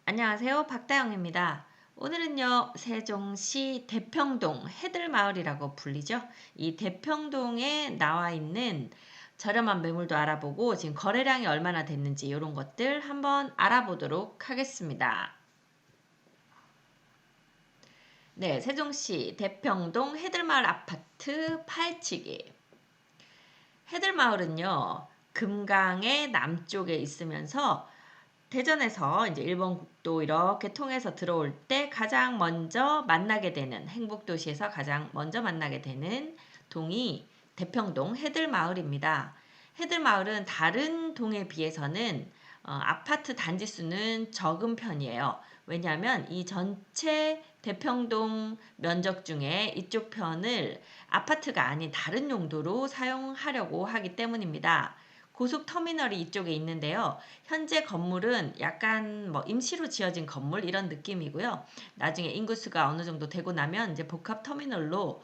안녕하세요. 박다영입니다. 오늘은요, 세종시 대평동 해들마을이라고 불리죠. 이 대평동에 나와 있는 저렴한 매물도 알아보고 지금 거래량이 얼마나 됐는지 이런 것들 한번 알아보도록 하겠습니다. 네, 세종시 대평동 해들마을 아파트 8치기. 해들마을은요, 금강의 남쪽에 있으면서 대전에서 이제 일본 국도 이렇게 통해서 들어올 때 가장 먼저 만나게 되는 행복도시에서 가장 먼저 만나게 되는 동이 대평동 해들마을입니다. 해들마을은 다른 동에 비해서는 아파트 단지 수는 적은 편이에요. 왜냐하면 이 전체 대평동 면적 중에 이쪽 편을 아파트가 아닌 다른 용도로 사용하려고 하기 때문입니다. 고속터미널이 이쪽에 있는데요. 현재 건물은 약간 뭐 임시로 지어진 건물 이런 느낌이고요. 나중에 인구수가 어느 정도 되고 나면 이제 복합터미널로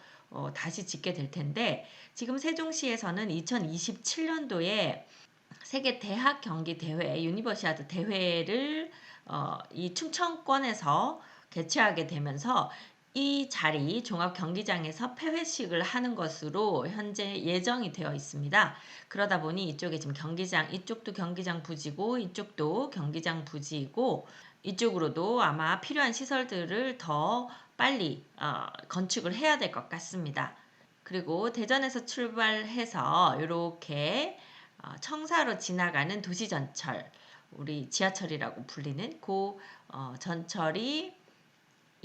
다시 짓게 될 텐데 지금 세종시에서는 2027년도에 세계 대학 경기 대회 유니버시아드 대회를 이 충청권에서 개최하게 되면서 이 자리 종합경기장에서 폐회식을 하는 것으로 현재 예정이 되어 있습니다. 그러다 보니 이쪽에 지금 경기장, 이쪽도 경기장 부지고 이쪽도 경기장 부지이고 이쪽으로도 아마 필요한 시설들을 더 빨리 건축을 해야 될 것 같습니다. 그리고 대전에서 출발해서 이렇게 청사로 지나가는 도시전철, 우리 지하철이라고 불리는 그 전철이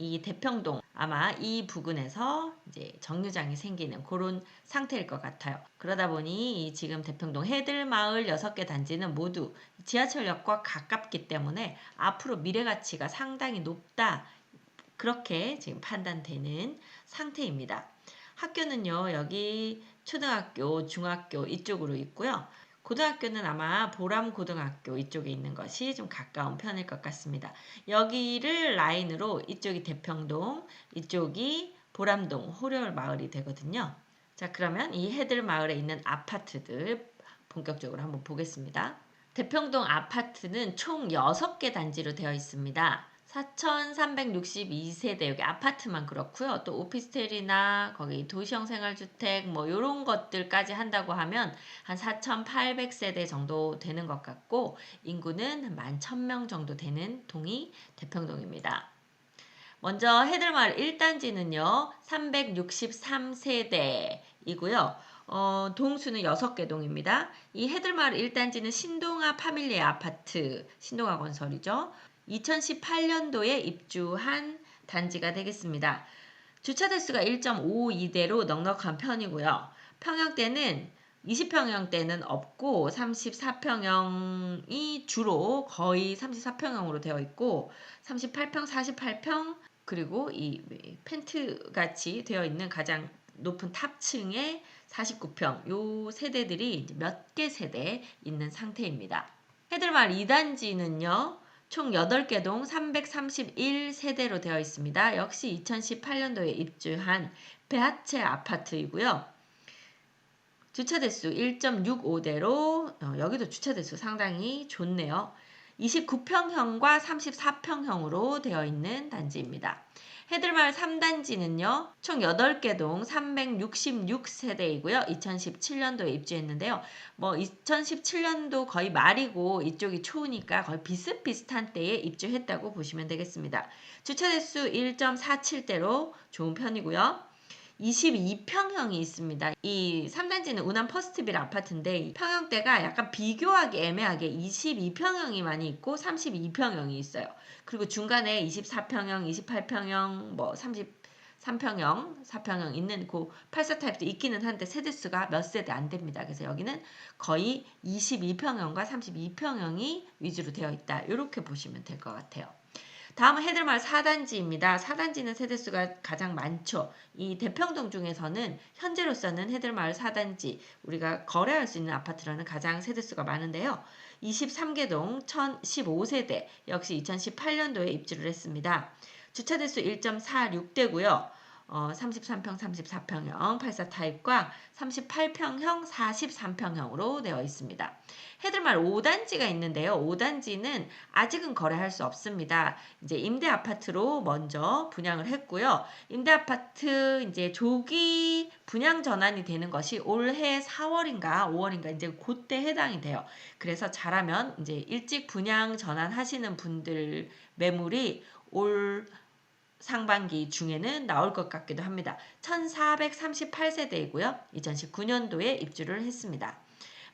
이 대평동 아마 이 부근에서 이제 정류장이 생기는 그런 상태일 것 같아요. 그러다 보니 이 지금 대평동 해들마을 6개 단지는 모두 지하철역과 가깝기 때문에 앞으로 미래 가치가 상당히 높다. 그렇게 지금 판단되는 상태입니다. 학교는요, 여기 초등학교, 중학교 이쪽으로 있고요. 고등학교는 아마 보람고등학교 이쪽에 있는 것이 좀 가까운 편일 것 같습니다. 여기를 라인으로 이쪽이 대평동, 이쪽이 보람동, 호려울 마을이 되거든요. 자, 그러면 이 해들 마을에 있는 아파트들 본격적으로 한번 보겠습니다. 대평동 아파트는 총 6개 단지로 되어 있습니다. 4,362세대 여기 아파트만 그렇고요. 또 오피스텔이나 거기 도시형 생활주택 뭐 이런 것들까지 한다고 하면 한 4,800세대 정도 되는 것 같고 인구는 11,000명 정도 되는 동이 대평동입니다. 먼저 해들마을 1단지는요. 363세대이고요. 동수는 6개 동입니다. 이 해들마을 1단지는 신동아 파밀리의 아파트, 신동아 건설이죠. 2018년도에 입주한 단지가 되겠습니다. 주차 대수가 1.52대로 넉넉한 편이고요. 평형대는 20평형대는 없고 34평형이 주로 거의 34평형으로 되어 있고 38평, 48평 그리고 이 펜트 같이 되어 있는 가장 높은 탑층의 49평 요 세대들이 몇 개 세대 있는 상태입니다. 해들마을 2단지는요. 총 8개 동 331세대로 되어 있습니다. 역시 2018년도에 입주한 배하채 아파트이고요. 주차대수 1.65대로 여기도 주차대수 상당히 좋네요. 29평형과 34평형으로 되어 있는 단지입니다. 해들마을 3단지는요. 총 8개 동 366세대이고요. 2017년도에 입주했는데요. 뭐 2017년도 거의 말이고 이쪽이 초우니까 거의 비슷비슷한 때에 입주했다고 보시면 되겠습니다. 주차대수 1.47대로 좋은 편이고요. 22평형이 있습니다. 이 3단지는 운암 퍼스트빌 아파트인데 평형대가 약간 비교하기 애매하게 22평형이 많이 있고 32평형이 있어요. 그리고 중간에 24평형, 28평형, 뭐 33평형, 4평형 있는 그 84 타입도 있기는 한데 세대수가 몇 세대 안 됩니다. 그래서 여기는 거의 22평형과 32평형이 위주로 되어 있다. 이렇게 보시면 될 것 같아요. 다음은 해들마을 4단지입니다. 4단지는 세대수가 가장 많죠. 이 대평동 중에서는 현재로서는 해들마을 4단지 우리가 거래할 수 있는 아파트라는 가장 세대수가 많은데요. 23개 동 1015세대 역시 2018년도에 입주를 했습니다. 주차대수 1.46대고요. 33평, 34평형 84 타입과 38평형, 43평형으로 되어 있습니다. 해들마을 5단지가 있는데요. 5단지는 아직은 거래할 수 없습니다. 이제 임대 아파트로 먼저 분양을 했고요. 임대 아파트 이제 조기 분양 전환이 되는 것이 올해 4월인가 5월인가 이제 그때 해당이 돼요. 그래서 잘하면 이제 일찍 분양 전환하시는 분들 매물이 올 상반기 중에는 나올 것 같기도 합니다. 1438세대이고요. 2019년도에 입주를 했습니다.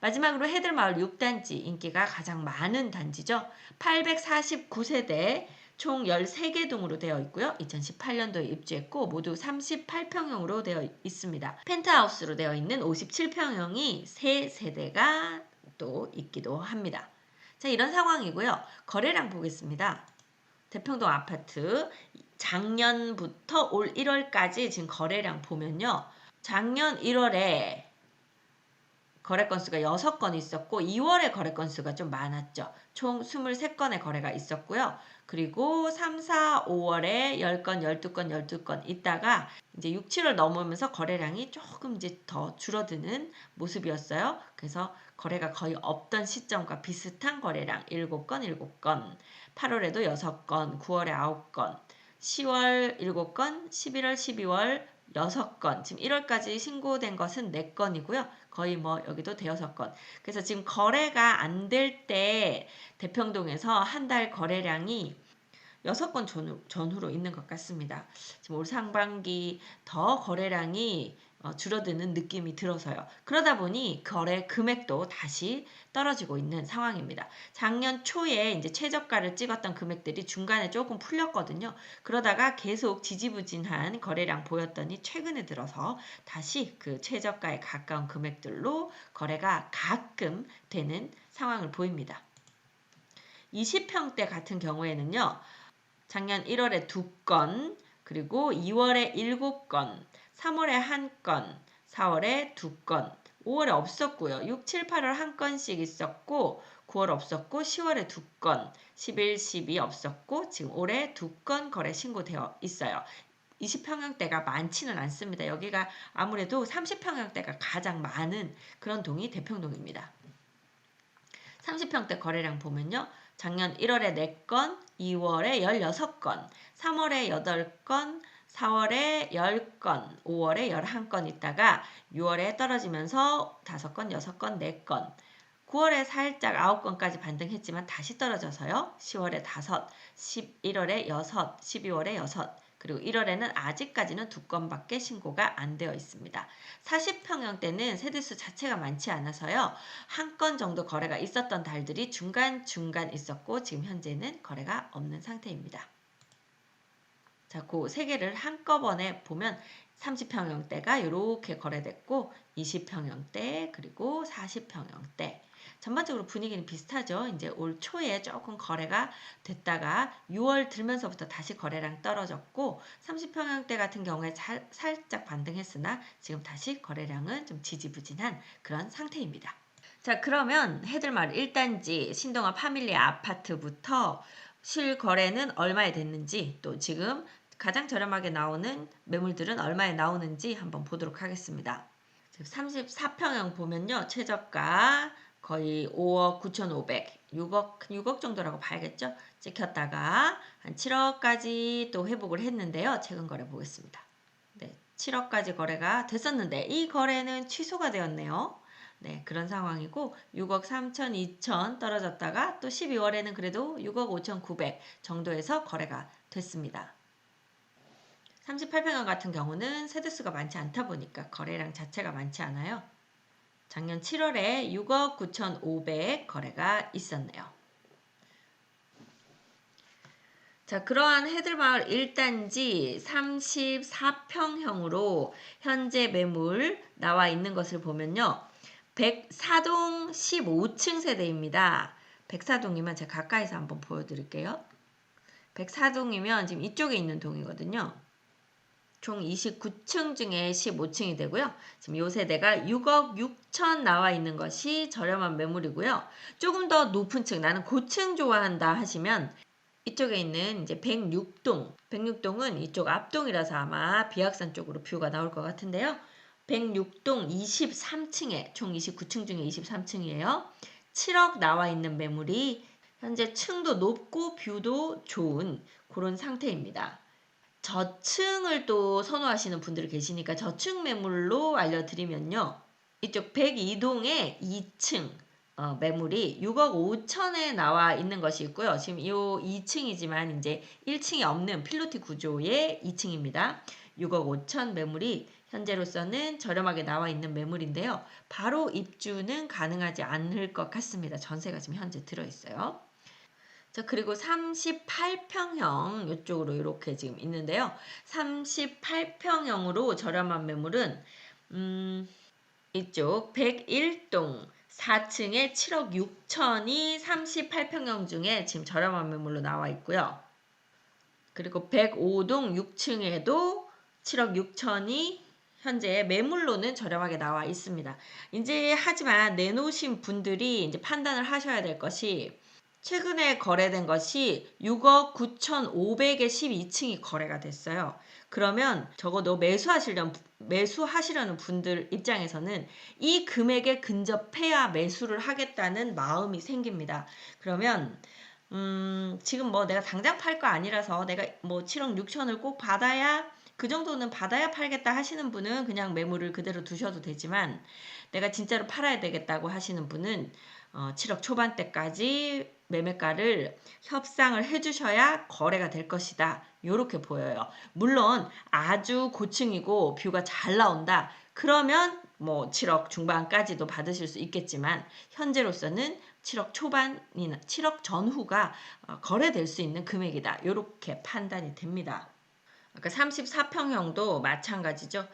마지막으로 해들마을 6단지 인기가 가장 많은 단지죠. 849세대 총 13개 동으로 되어 있고요. 2018년도에 입주했고 모두 38평형으로 되어 있습니다. 펜트하우스로 되어 있는 57평형이 3세대가 또 있기도 합니다. 자, 이런 상황이고요. 거래량 보겠습니다. 대평동 아파트 작년부터 올 1월까지 지금 거래량 보면요. 작년 1월에 거래 건수가 6건 있었고 2월에 거래 건수가 좀 많았죠. 총 23건의 거래가 있었고요. 그리고 3, 4, 5월에 10건, 12건, 12건 있다가 이제 6, 7월 넘으면서 거래량이 조금 이제 더 줄어드는 모습이었어요. 그래서 거래가 거의 없던 시점과 비슷한 거래량 7건, 7건, 8월에도 6건, 9월에 9건, 10월 7건, 11월, 12월 6건, 지금 1월까지 신고된 것은 4건이고요. 거의 뭐 여기도 대여섯 건. 그래서 지금 거래가 안 될 때 대평동에서 한 달 거래량이 6건 전후로 있는 것 같습니다. 지금 올 상반기 더 거래량이 줄어드는 느낌이 들어서요. 그러다 보니 거래 금액도 다시 떨어지고 있는 상황입니다. 작년 초에 이제 최저가를 찍었던 금액들이 중간에 조금 풀렸거든요. 그러다가 계속 지지부진한 거래량 보였더니 최근에 들어서 다시 그 최저가에 가까운 금액들로 거래가 가끔 되는 상황을 보입니다. 20평대 같은 경우에는요. 작년 1월에 2건, 그리고 2월에 7건, 3월에 1건, 4월에 2건, 5월에 없었고요. 6, 7, 8월 한 건씩 있었고 9월 없었고 10월에 2건, 11, 12 없었고 지금 올해 2건 거래 신고되어 있어요. 20평형대가 많지는 않습니다. 여기가 아무래도 30평형대가 가장 많은 그런 동이 대평동입니다. 30평대 거래량 보면요. 작년 1월에 4건, 2월에 16건, 3월에 8건, 4월에 10건, 5월에 11건 있다가 6월에 떨어지면서 5건, 6건, 4건, 9월에 살짝 9건까지 반등했지만 다시 떨어져서요. 10월에 5, 11월에 6, 12월에 6, 그리고 1월에는 아직까지는 2건밖에 신고가 안 되어 있습니다. 40평형대는 세대수 자체가 많지 않아서요. 한 건 정도 거래가 있었던 달들이 중간중간 있었고 지금 현재는 거래가 없는 상태입니다. 자, 그 세 개를 한꺼번에 보면 30평형대가 이렇게 거래됐고 20평형대 그리고 40평형대 전반적으로 분위기는 비슷하죠. 이제 올 초에 조금 거래가 됐다가 6월 들면서부터 다시 거래량 떨어졌고 30평형대 같은 경우에 살짝 반등했으나 지금 다시 거래량은 좀 지지부진한 그런 상태입니다. 자, 그러면 해들마을 1단지 신동아 파밀리 아파트부터 실거래는 얼마에 됐는지 또 지금 가장 저렴하게 나오는 매물들은 얼마에 나오는지 한번 보도록 하겠습니다. 34평형 보면요. 최저가 거의 5억 9,500, 6억 정도라고 봐야겠죠. 찍혔다가 한 7억까지 또 회복을 했는데요. 최근 거래 보겠습니다. 네, 7억까지 거래가 됐었는데 이 거래는 취소가 되었네요. 네, 그런 상황이고 6억 3천, 2천 떨어졌다가 또 12월에는 그래도 6억 5,900 정도에서 거래가 됐습니다. 38평형 같은 경우는 세대수가 많지 않다 보니까 거래량 자체가 많지 않아요. 작년 7월에 6억 9,500 거래가 있었네요. 자, 그러한 해들마을 1단지 34평형으로 현재 매물 나와 있는 것을 보면요. 104동 15층 세대입니다. 104동이면 제가 가까이서 한번 보여드릴게요. 104동이면 지금 이쪽에 있는 동이거든요. 총 29층 중에 15층이 되고요. 지금 요 세대가 6억 6천 나와 있는 것이 저렴한 매물이고요. 조금 더 높은 층, 나는 고층 좋아한다 하시면 이쪽에 있는 이제 106동. 106동은 이쪽 앞동이라서 아마 비악산 쪽으로 뷰가 나올 것 같은데요. 106동 23층에 총 29층 중에 23층이에요. 7억 나와 있는 매물이 현재 층도 높고 뷰도 좋은 그런 상태입니다. 저층을 또 선호하시는 분들이 계시니까 저층 매물로 알려드리면요. 이쪽 102동의 2층 매물이 6억 5천에 나와 있는 것이 있고요. 지금 이 2층이지만 이제 1층이 없는 필로티 구조의 2층입니다. 6억 5천 매물이 현재로서는 저렴하게 나와 있는 매물인데요. 바로 입주는 가능하지 않을 것 같습니다. 전세가 지금 현재 들어있어요. 자, 그리고 38평형 이쪽으로 이렇게 지금 있는데요. 38평형으로 저렴한 매물은 이쪽 101동 4층에 7억 6천이 38평형 중에 지금 저렴한 매물로 나와 있고요. 그리고 105동 6층에도 7억 6천이 현재 매물로는 저렴하게 나와 있습니다. 이제 하지만 내놓으신 분들이 이제 판단을 하셔야 될 것이 최근에 거래된 것이 6억 9,500에 12층이 거래가 됐어요. 그러면 적어도 매수하시려는 분들 입장에서는 이 금액에 근접해야 매수를 하겠다는 마음이 생깁니다. 그러면 지금 뭐 내가 당장 팔 거 아니라서 내가 뭐 7억 6천을 꼭 받아야 그 정도는 받아야 팔겠다 하시는 분은 그냥 매물을 그대로 두셔도 되지만 내가 진짜로 팔아야 되겠다고 하시는 분은 7억 초반대까지 매매가를 협상을 해주셔야 거래가 될 것이다. 이렇게 보여요. 물론 아주 고층이고 뷰가 잘 나온다. 그러면 뭐 7억 중반까지도 받으실 수 있겠지만 현재로서는 7억 초반이나 7억 전후가 거래될 수 있는 금액이다. 이렇게 판단이 됩니다. 아까 34평형도 마찬가지죠.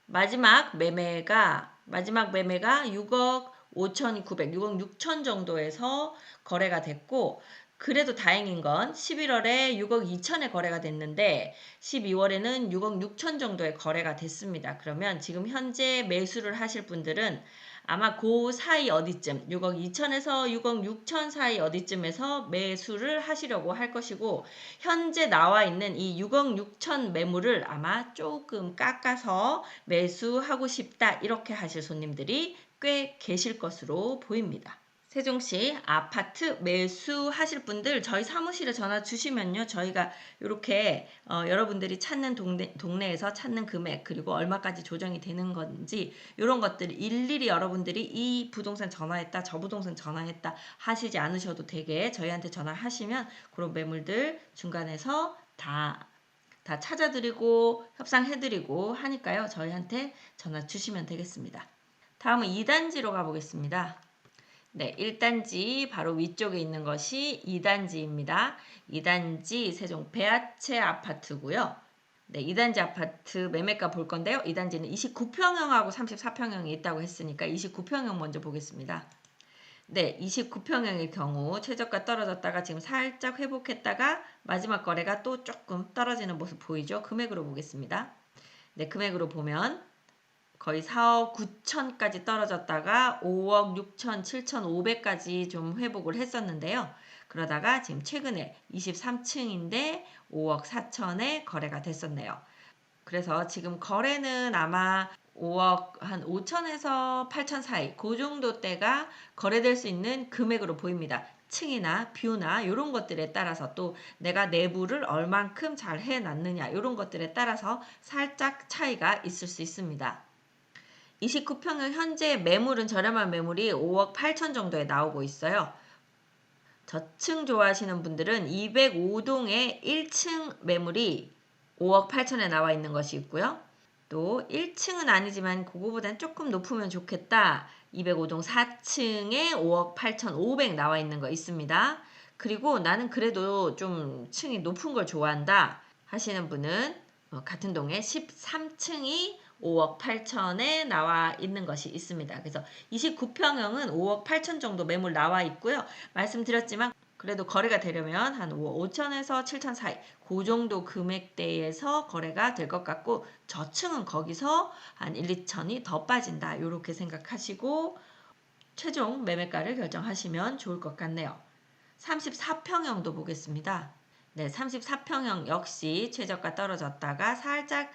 마지막 매매가 6억 5,900, 6억 6천 정도에서 거래가 됐고 그래도 다행인 건 11월에 6억 2천에 거래가 됐는데 12월에는 6억 6천 정도의 거래가 됐습니다. 그러면 지금 현재 매수를 하실 분들은 아마 그 사이 어디쯤 6억 2천에서 6억 6천 사이 어디쯤에서 매수를 하시려고 할 것이고 현재 나와 있는 이 6억 6천 매물을 아마 조금 깎아서 매수하고 싶다 이렇게 하실 손님들이 꽤 계실 것으로 보입니다. 세종시 아파트 매수하실 분들 저희 사무실에 전화 주시면요. 저희가 이렇게 여러분들이 찾는 동네에서 찾는 금액 그리고 얼마까지 조정이 되는 건지 이런 것들 일일이 여러분들이 이 부동산 전화했다 저 부동산 전화했다 하시지 않으셔도 되게 저희한테 전화하시면 그런 매물들 중간에서 다 찾아드리고 협상해드리고 하니까요. 저희한테 전화 주시면 되겠습니다. 다음은 2단지로 가보겠습니다. 네, 1단지 바로 위쪽에 있는 것이 2단지입니다. 2단지 세종 배아채 아파트고요. 네, 2단지 아파트 매매가 볼 건데요. 2단지는 29평형하고 34평형이 있다고 했으니까 29평형 먼저 보겠습니다. 네, 29평형의 경우 최저가 떨어졌다가 지금 살짝 회복했다가 마지막 거래가 또 조금 떨어지는 모습 보이죠? 금액으로 보겠습니다. 네, 금액으로 보면 거의 4억 9천까지 떨어졌다가 5억 6천, 7천5백까지 좀 회복을 했었는데요. 그러다가 지금 최근에 23층인데 5억 4천에 거래가 됐었네요. 그래서 지금 거래는 아마 5억 한 5천에서 8천 사이 그 정도 대가 거래될 수 있는 금액으로 보입니다. 층이나 뷰나 이런 것들에 따라서 또 내가 내부를 얼만큼 잘 해놨느냐 이런 것들에 따라서 살짝 차이가 있을 수 있습니다. 29평형 현재 매물은 저렴한 매물이 5억 8천 정도에 나오고 있어요. 저층 좋아하시는 분들은 205동의 1층 매물이 5억 8천에 나와 있는 것이 있고요. 또 1층은 아니지만 그거보다는 조금 높으면 좋겠다. 205동 4층에 5억 8천 5백 나와 있는 거 있습니다. 그리고 나는 그래도 좀 층이 높은 걸 좋아한다 하시는 분은 같은 동에 13층이 5억 8천에 나와 있는 것이 있습니다. 그래서 29평형은 5억 8천 정도 매물 나와 있고요. 말씀드렸지만 그래도 거래가 되려면 한 5억 5천에서 7천 사이 그 정도 금액대에서 거래가 될 것 같고 저층은 거기서 한 1, 2천이 더 빠진다. 이렇게 생각하시고 최종 매매가를 결정하시면 좋을 것 같네요. 34평형도 보겠습니다. 네, 34평형 역시 최저가 떨어졌다가 살짝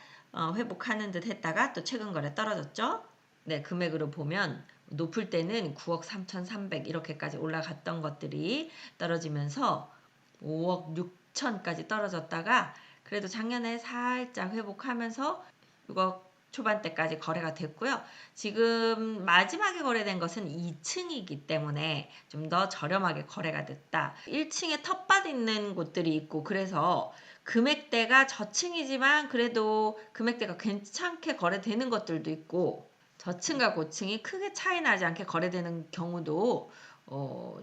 회복하는 듯 했다가 또 최근 거래 떨어졌죠. 네, 금액으로 보면 높을 때는 9억 3,300 이렇게까지 올라갔던 것들이 떨어지면서 5억 6천까지 떨어졌다가 그래도 작년에 살짝 회복하면서 6억 초반대까지 거래가 됐고요. 지금 마지막에 거래된 것은 2층이기 때문에 좀 더 저렴하게 거래가 됐다. 1층에 텃밭 있는 곳들이 있고 그래서 금액대가 저층이지만 그래도 금액대가 괜찮게 거래되는 것들도 있고 저층과 고층이 크게 차이 나지 않게 거래되는 경우도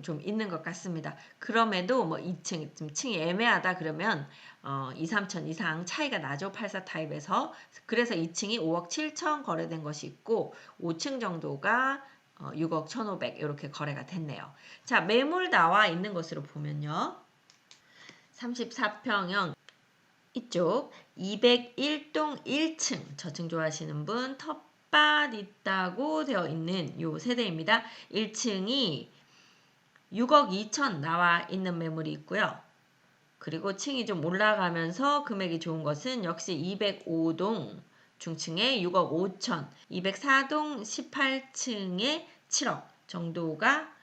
좀 있는 것 같습니다. 그럼에도 뭐 2층, 좀 층이 애매하다 그러면 2, 3천 이상 차이가 나죠. 84 타입에서. 그래서 2층이 5억 7천 거래된 것이 있고 5층 정도가 6억 1,500 이렇게 거래가 됐네요. 자, 매물 나와 있는 것으로 보면요. 34평형 이쪽 201동 1층 저층 좋아하시는 분 텃밭 있다고 되어 있는 요 세대입니다. 1층이 6억 2천 나와 있는 매물이 있고요. 그리고 층이 좀 올라가면서 금액이 좋은 것은 역시 205동 중층에 6억 5천, 204동 18층에 7억 정도가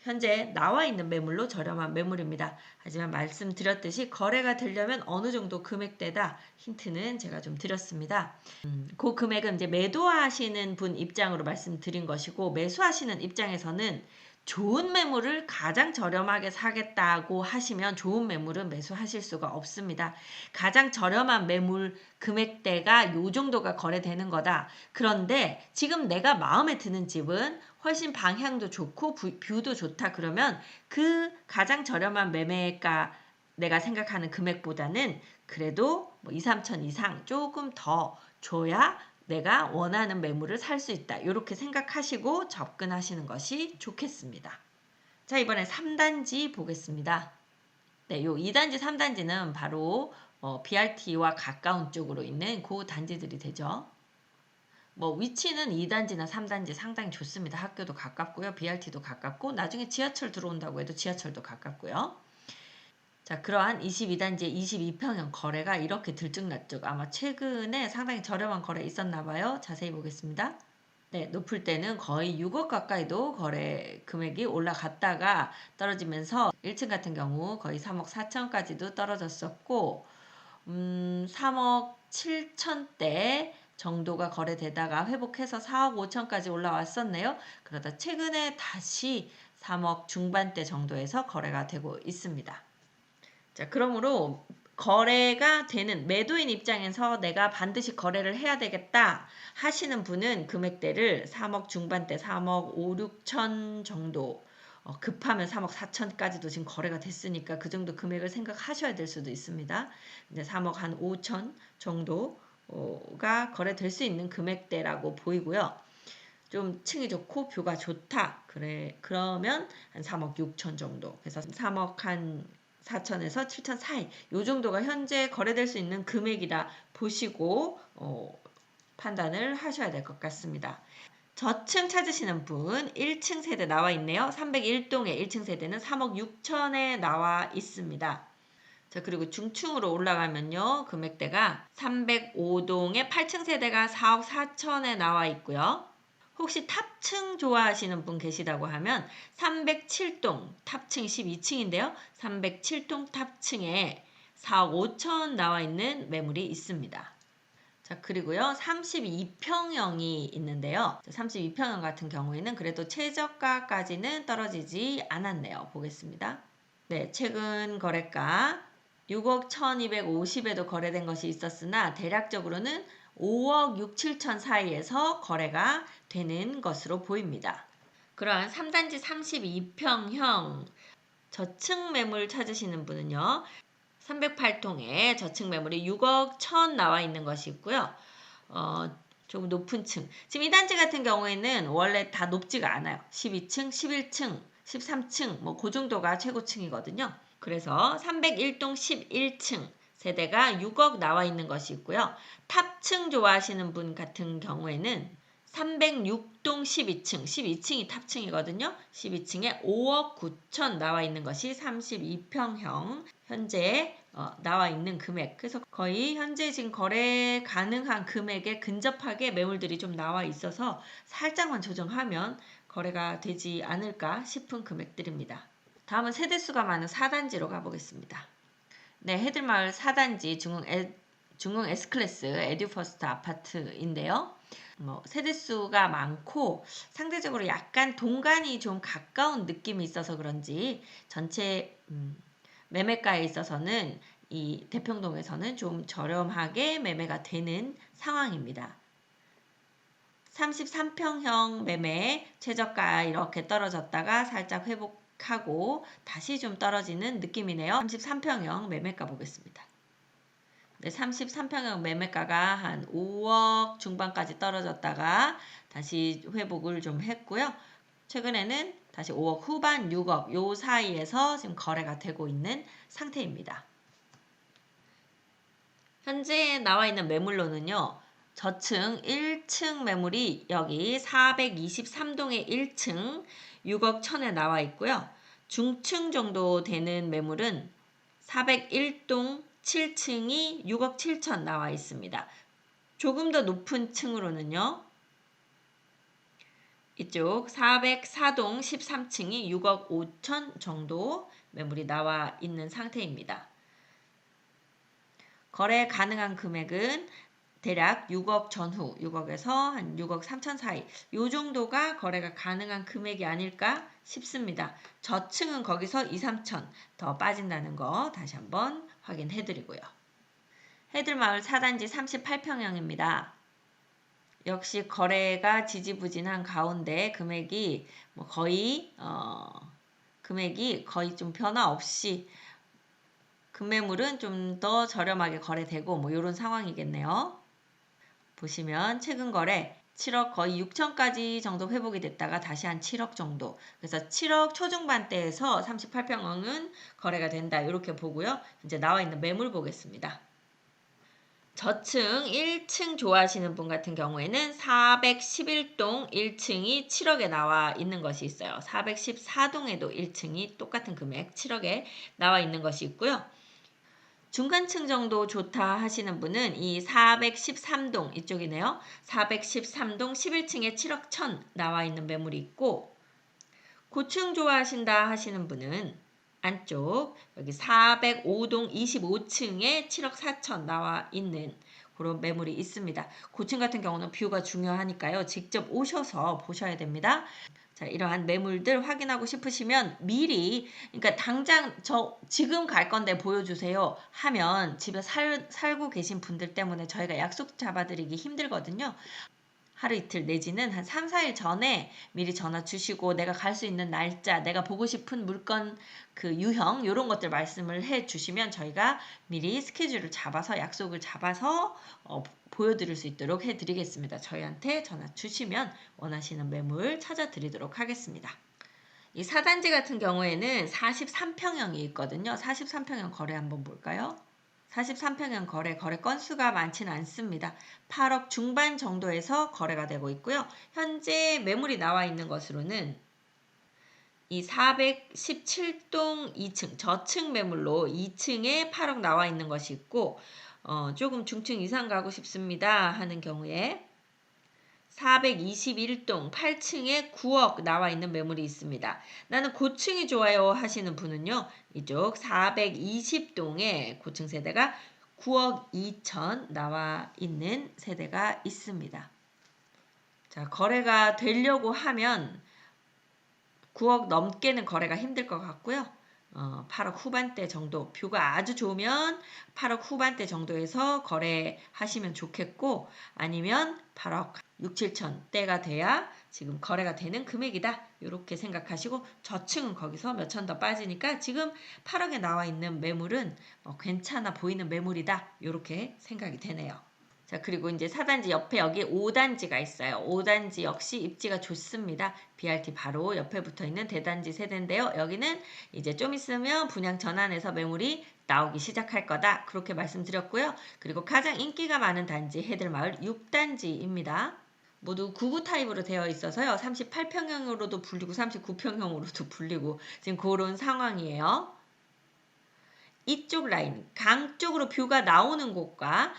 현재 나와 있는 매물로 저렴한 매물입니다. 하지만 말씀드렸듯이 거래가 되려면 어느 정도 금액대다 힌트는 제가 좀 드렸습니다. 그 금액은 이제 매도하시는 분 입장으로 말씀드린 것이고 매수하시는 입장에서는 좋은 매물을 가장 저렴하게 사겠다고 하시면 좋은 매물은 매수하실 수가 없습니다. 가장 저렴한 매물 금액대가 요 정도가 거래되는 거다. 그런데 지금 내가 마음에 드는 집은 훨씬 방향도 좋고 뷰도 좋다 그러면 그 가장 저렴한 매매가 내가 생각하는 금액보다는 그래도 뭐 2, 3천 이상 조금 더 줘야 내가 원하는 매물을 살 수 있다. 이렇게 생각하시고 접근하시는 것이 좋겠습니다. 자, 이번에 3단지 보겠습니다. 네, 요 2단지, 3단지는 바로 BRT와 가까운 쪽으로 있는 그 단지들이 되죠. 뭐 위치는 2단지나 3단지 상당히 좋습니다. 학교도 가깝고요. BRT도 가깝고 나중에 지하철 들어온다고 해도 지하철도 가깝고요. 자, 그러한 22단지의 22평형 거래가 이렇게 들쭉날쭉 아마 최근에 상당히 저렴한 거래 있었나 봐요. 자세히 보겠습니다. 네, 높을 때는 거의 6억 가까이도 거래 금액이 올라갔다가 떨어지면서 1층 같은 경우 거의 3억 4천까지도 떨어졌었고 3억 7천대 정도가 거래되다가 회복해서 4억 5천까지 올라왔었네요. 그러다 최근에 다시 3억 중반대 정도에서 거래가 되고 있습니다. 자, 그러므로 거래가 되는 매도인 입장에서 내가 반드시 거래를 해야 되겠다 하시는 분은 금액대를 3억 중반대 3억 5, 6천 정도 급하면 3억 4천까지도 지금 거래가 됐으니까 그 정도 금액을 생각하셔야 될 수도 있습니다. 근데 3억 한 5천 정도가 거래될 수 있는 금액대라고 보이고요. 좀 층이 좋고 뷰가 좋다. 그러면 한 3억 6천 정도. 그래서 3억 한 4천에서 7천 사이 요 정도가 현재 거래될 수 있는 금액이다 보시고 판단을 하셔야 될 것 같습니다. 저층 찾으시는 분 1층 세대 나와 있네요. 301동의 1층 세대는 3억 6천에 나와 있습니다. 자, 그리고 중층으로 올라가면요. 금액대가 305동의 8층 세대가 4억 4천에 나와 있고요. 혹시 탑층 좋아하시는 분 계시다고 하면 307동 탑층 12층인데요. 307동 탑층에 4억 5천 나와 있는 매물이 있습니다. 자, 그리고요. 32평형이 있는데요. 32평형 같은 경우에는 그래도 최저가까지는 떨어지지 않았네요. 보겠습니다. 네, 최근 거래가 6억 1250에도 거래된 것이 있었으나 대략적으로는 5억 6, 7천 사이에서 거래가 되는 것으로 보입니다. 그러한 3단지 32평형 저층 매물 찾으시는 분은요. 308통에 저층 매물이 6억 1천 나와 있는 것이 있고요. 조금 높은 층. 지금 이 단지 같은 경우에는 원래 다 높지가 않아요. 12층, 11층, 13층 뭐 그 정도가 최고층이거든요. 그래서 301동 11층 세대가 6억 나와 있는 것이 있고요. 탑층 좋아하시는 분 같은 경우에는 306동 12층, 12층이 탑층이거든요. 12층에 5억 9천 나와 있는 것이 32평형 현재 나와 있는 금액. 그래서 거의 현재 지금 거래 가능한 금액에 근접하게 매물들이 좀 나와 있어서 살짝만 조정하면 거래가 되지 않을까 싶은 금액들입니다. 다음은 세대수가 많은 4단지로 가보겠습니다. 네, 해들마을 4단지 중흥 S클래스 에듀퍼스트 아파트인데요. 세대수가 많고 상대적으로 약간 동간이 좀 가까운 느낌이 있어서 그런지 전체 매매가에 있어서는 이 대평동에서는 좀 저렴하게 매매가 되는 상황입니다. 33평형 매매 최저가 이렇게 떨어졌다가 살짝 회복하고 다시 좀 떨어지는 느낌이네요. 33평형 매매가 보겠습니다. 네, 33평형 매매가가 한 5억 중반까지 떨어졌다가 다시 회복을 좀 했고요. 최근에는 다시 5억 후반, 6억 요 사이에서 지금 거래가 되고 있는 상태입니다. 현재 나와 있는 매물로는요. 저층 1층 매물이 여기 423동의 1층 6억 1천에 나와 있고요. 중층 정도 되는 매물은 401동 7층이 6억 7천 나와 있습니다. 조금 더 높은 층으로는요. 이쪽 404동 13층이 6억 5천 정도 매물이 나와 있는 상태입니다. 거래 가능한 금액은 대략 6억 전후, 6억에서 한 6억 3천 사이 요 정도가 거래가 가능한 금액이 아닐까 싶습니다. 저층은 거기서 2, 3천 더 빠진다는 거 다시 한번 확인해 드리고요. 해들마을 4단지 38평형입니다. 역시 거래가 지지부진한 가운데 금액이 거의 좀 변화 없이 금매물은 좀 더 저렴하게 거래되고 이런 상황이겠네요. 보시면 최근 거래 7억 거의 6천까지 정도 회복이 됐다가 다시 한 7억 정도. 그래서 7억 초중반대에서 38평형은 거래가 된다. 이렇게 보고요. 이제 나와 있는 매물 보겠습니다. 저층 1층 좋아하시는 분 같은 경우에는 411동 1층이 7억에 나와 있는 것이 있어요. 414동에도 1층이 똑같은 금액 7억에 나와 있는 것이 있고요. 중간층 정도 좋다 하시는 분은 이 413동 이쪽이네요. 413동 11층에 7억 1천 나와 있는 매물이 있고 고층 좋아하신다 하시는 분은 안쪽 여기 405동 25층에 7억 4천 나와 있는 그런 매물이 있습니다. 고층 같은 경우는 뷰가 중요하니까요. 직접 오셔서 보셔야 됩니다. 자, 이러한 매물들 확인하고 싶으시면 미리 그러니까 당장 저 지금 갈 건데 보여주세요 하면 집에 살고 계신 분들 때문에 저희가 약속 잡아드리기 힘들거든요. 하루 이틀 내지는 한 3, 4일 전에 미리 전화 주시고 내가 갈 수 있는 날짜, 내가 보고 싶은 물건 그 유형 이런 것들 말씀을 해 주시면 저희가 미리 스케줄을 잡아서 약속을 잡아서 보여드릴 수 있도록 해드리겠습니다. 저희한테 전화 주시면 원하시는 매물 찾아드리도록 하겠습니다. 이 4단지 같은 경우에는 43평형이 있거든요. 43평형 거래 한번 볼까요? 43평형 거래 건수가 많지는 않습니다. 8억 중반 정도에서 거래가 되고 있고요. 현재 매물이 나와 있는 것으로는 이 417동 2층 저층 매물로 2층에 8억 나와 있는 것이 있고 조금 중층 이상 가고 싶습니다 하는 경우에 421동 8층에 9억 나와 있는 매물이 있습니다. 나는 고층이 좋아요 하시는 분은요. 이쪽 420동에 고층 세대가 9억 2천 나와 있는 세대가 있습니다. 자, 거래가 되려고 하면 9억 넘게는 거래가 힘들 것 같고요. 8억 후반대 정도 뷰가 아주 좋으면 8억 후반대 정도에서 거래하시면 좋겠고 아니면 8억 6, 7천 대가 돼야 지금 거래가 되는 금액이다. 이렇게 생각하시고 저층은 거기서 몇 천 더 빠지니까 지금 8억에 나와 있는 매물은 괜찮아 보이는 매물이다. 이렇게 생각이 되네요. 자, 그리고 이제 4단지 옆에 여기 5단지가 있어요. 5단지 역시 입지가 좋습니다. BRT 바로 옆에 붙어 있는 대단지 세대인데요. 여기는 이제 좀 있으면 분양 전환해서 매물이 나오기 시작할 거다. 그렇게 말씀드렸고요. 그리고 가장 인기가 많은 단지 해들마을 6단지입니다. 모두 99 타입으로 되어 있어서요. 38평형으로도 불리고 39평형으로도 불리고 지금 그런 상황이에요. 이쪽 라인, 강 쪽으로 뷰가 나오는 곳과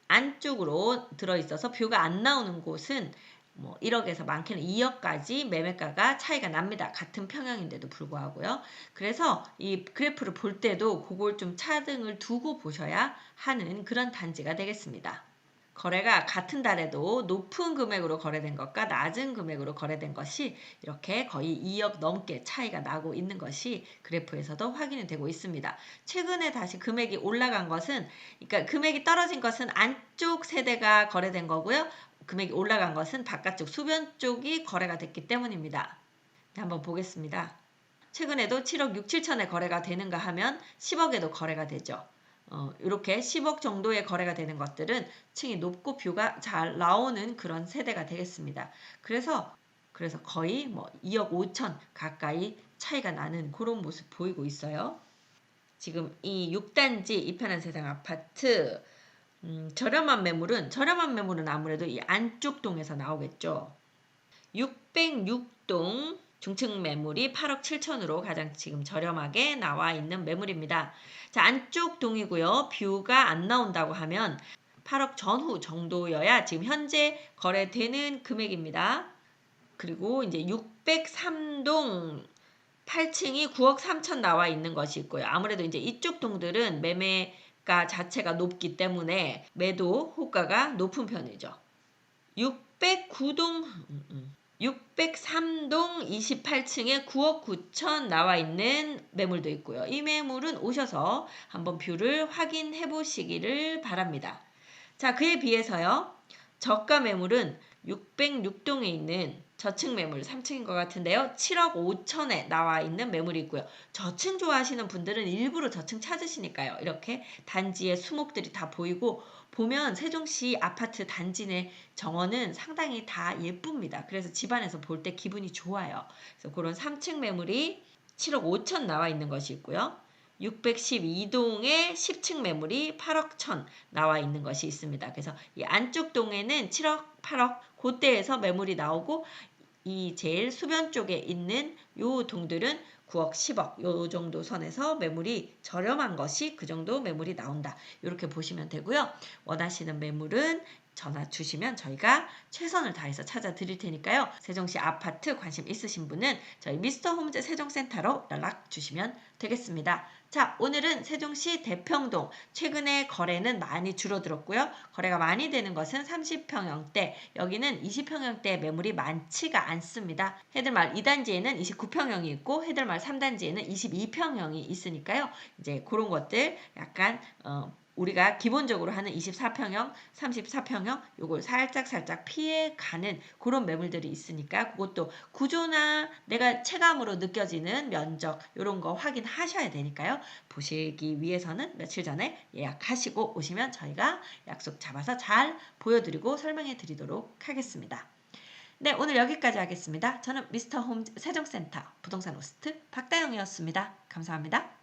안쪽으로 들어있어서 뷰가 안 나오는 곳은 뭐 1억에서 많게는 2억까지 매매가가 차이가 납니다. 같은 평형인데도 불구하고요. 그래서 이 그래프를 볼 때도 그걸 좀 차등을 두고 보셔야 하는 그런 단지가 되겠습니다. 거래가 같은 달에도 높은 금액으로 거래된 것과 낮은 금액으로 거래된 것이 이렇게 거의 2억 넘게 차이가 나고 있는 것이 그래프에서도 확인이 되고 있습니다. 최근에 다시 금액이 올라간 것은, 그러니까 금액이 떨어진 것은 안쪽 세대가 거래된 거고요. 금액이 올라간 것은 바깥쪽 수변 쪽이 거래가 됐기 때문입니다. 한번 보겠습니다. 최근에도 7억 6, 7천에 거래가 되는가 하면 10억에도 거래가 되죠. 이렇게 10억 정도의 거래가 되는 것들은 층이 높고 뷰가 잘 나오는 그런 세대가 되겠습니다. 그래서 거의 뭐 2억 5천 가까이 차이가 나는 그런 모습 보이고 있어요. 지금 이 6단지 이편한 세상 아파트 저렴한 매물은 아무래도 이 안쪽 동에서 나오겠죠. 606동 중층 매물이 8억 7천으로 가장 지금 저렴하게 나와 있는 매물입니다. 자, 안쪽 동이고요. 뷰가 안 나온다고 하면 8억 전후 정도여야 지금 현재 거래되는 금액입니다. 그리고 이제 603동 8층이 9억 3천 나와 있는 것이 있고요. 아무래도 이제 이쪽 동들은 매매가 자체가 높기 때문에 매도 호가가 높은 편이죠. 609동 603동 28층에 9억 9천 나와 있는 매물도 있고요. 이 매물은 오셔서 한번 뷰를 확인해 보시기를 바랍니다. 자, 그에 비해서요. 저가 매물은 606동에 있는 저층 매물 3층인 것 같은데요. 7억 5천에 나와 있는 매물이 있고요. 저층 좋아하시는 분들은 일부러 저층 찾으시니까요. 이렇게 단지의 수목들이 다 보이고 보면 세종시 아파트 단지 내 정원은 상당히 다 예쁩니다. 그래서 집안에서 볼 때 기분이 좋아요. 그래서 그런 3층 매물이 7억 5천 나와 있는 것이 있고요. 612동의 10층 매물이 8억 천 나와 있는 것이 있습니다. 그래서 이 안쪽 동에는 7억, 8억 그때에서 매물이 나오고 이 제일 수변 쪽에 있는 요 동들은 9억, 10억 요 정도 선에서 매물이 저렴한 것이 그 정도 매물이 나온다. 이렇게 보시면 되고요. 원하시는 매물은 전화 주시면 저희가 최선을 다해서 찾아 드릴 테니까요. 세종시 아파트 관심 있으신 분은 저희 미스터 홈즈 세종센터로 연락 주시면 되겠습니다. 자, 오늘은 세종시 대평동 최근에 거래는 많이 줄어들었고요. 거래가 많이 되는 것은 30평형대, 여기는 20평형대 매물이 많지가 않습니다. 해들마을 2단지에는 29평형이 있고 해들마을 3단지에는 22평형이 있으니까요. 이제 그런 것들 약간 우리가 기본적으로 하는 24평형, 34평형 요걸 살짝 피해가는 그런 매물들이 있으니까 그것도 구조나 내가 체감으로 느껴지는 면적 이런 거 확인하셔야 되니까요. 보시기 위해서는 며칠 전에 예약하시고 오시면 저희가 약속 잡아서 잘 보여드리고 설명해 드리도록 하겠습니다. 네, 오늘 여기까지 하겠습니다. 저는 미스터 홈 세종센터 부동산 호스트 박다영이었습니다. 감사합니다.